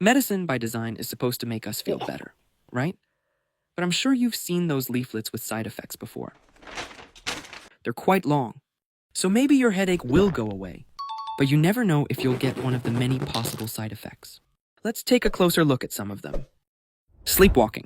Medicine, by design, is supposed to make us feel better, right? But I'm sure you've seen those leaflets with side effects before. They're quite long. So maybe your headache will go away, but you never know if you'll get one of the many possible side effects. Let's take a closer look at some of them. Sleepwalking.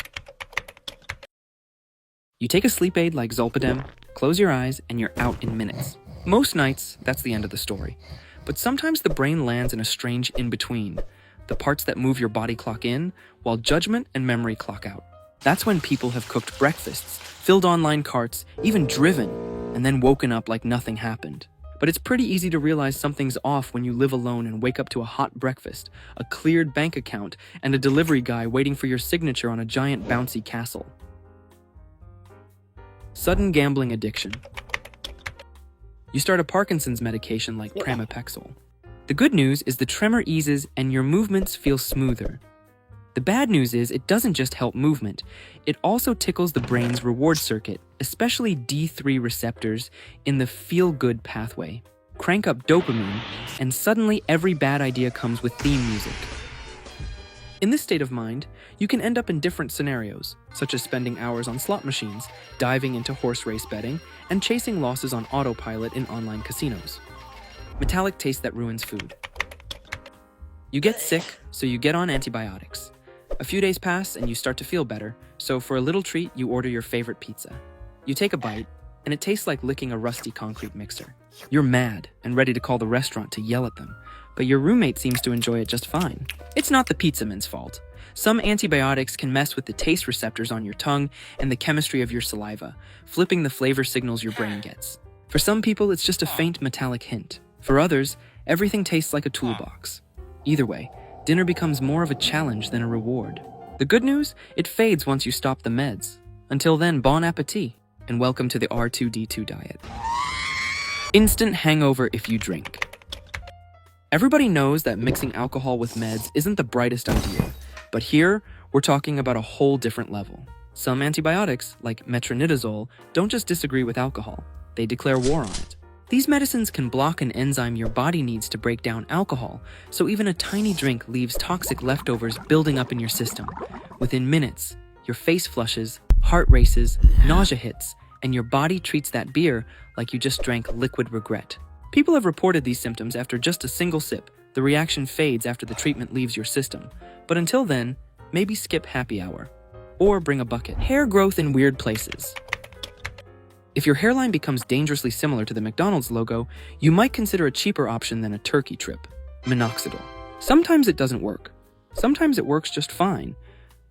You take a sleep aid like Zolpidem, close your eyes, and you're out in minutes. Most nights, that's the end of the story. But sometimes the brain lands in a strange in-between, the parts that move your body clock in, while judgment and memory clock out. That's when people have cooked breakfasts, filled online carts, even driven, and then woken up like nothing happened. But it's pretty easy to realize something's off when you live alone and wake up to a hot breakfast, a cleared bank account, and a delivery guy waiting for your signature on a giant bouncy castle. Sudden gambling addiction. You start a Parkinson's medication like pramipexole. The good news is the tremor eases and your movements feel smoother. The bad news is it doesn't just help movement, it also tickles the brain's reward circuit, especially D3 receptors in the feel-good pathway. Crank up dopamine, and suddenly every bad idea comes with theme music. In this state of mind, you can end up in different scenarios, such as spending hours on slot machines, diving into horse race betting, and chasing losses on autopilot in online casinos. Metallic taste that ruins food. You get sick, so you get on antibiotics. A few days pass and you start to feel better, so for a little treat, you order your favorite pizza. You take a bite, and it tastes like licking a rusty concrete mixer. You're mad and ready to call the restaurant to yell at them, but your roommate seems to enjoy it just fine. It's not the pizzaman's fault. Some antibiotics can mess with the taste receptors on your tongue and the chemistry of your saliva, flipping the flavor signals your brain gets. For some people, it's just a faint metallic hint. For others, everything tastes like a toolbox. Either way, dinner becomes more of a challenge than a reward. The good news? It fades once you stop the meds. Until then, bon appetit, and welcome to the R2D2 diet. Instant hangover if you drink. Everybody knows that mixing alcohol with meds isn't the brightest idea, but here, we're talking about a whole different level. Some antibiotics, like metronidazole, don't just disagree with alcohol, they declare war on it. These medicines can block an enzyme your body needs to break down alcohol, so even a tiny drink leaves toxic leftovers building up in your system. Within minutes, your face flushes, heart races, nausea hits, and your body treats that beer like you just drank liquid regret. People have reported these symptoms after just a single sip. The reaction fades after the treatment leaves your system. But until then, maybe skip happy hour. Or bring a bucket. Hair growth in weird places. If your hairline becomes dangerously similar to the McDonald's logo, you might consider a cheaper option than a turkey trip. Minoxidil. Sometimes it doesn't work. Sometimes it works just fine.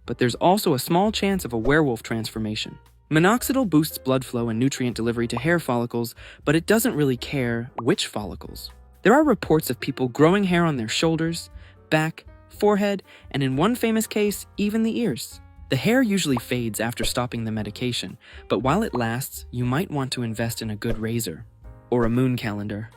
But there's also a small chance of a werewolf transformation. Minoxidil boosts blood flow and nutrient delivery to hair follicles, but it doesn't really care which follicles. There are reports of people growing hair on their shoulders, back, forehead, and in one famous case, even the ears. The hair usually fades after stopping the medication, but while it lasts, you might want to invest in a good razor or a moon calendar.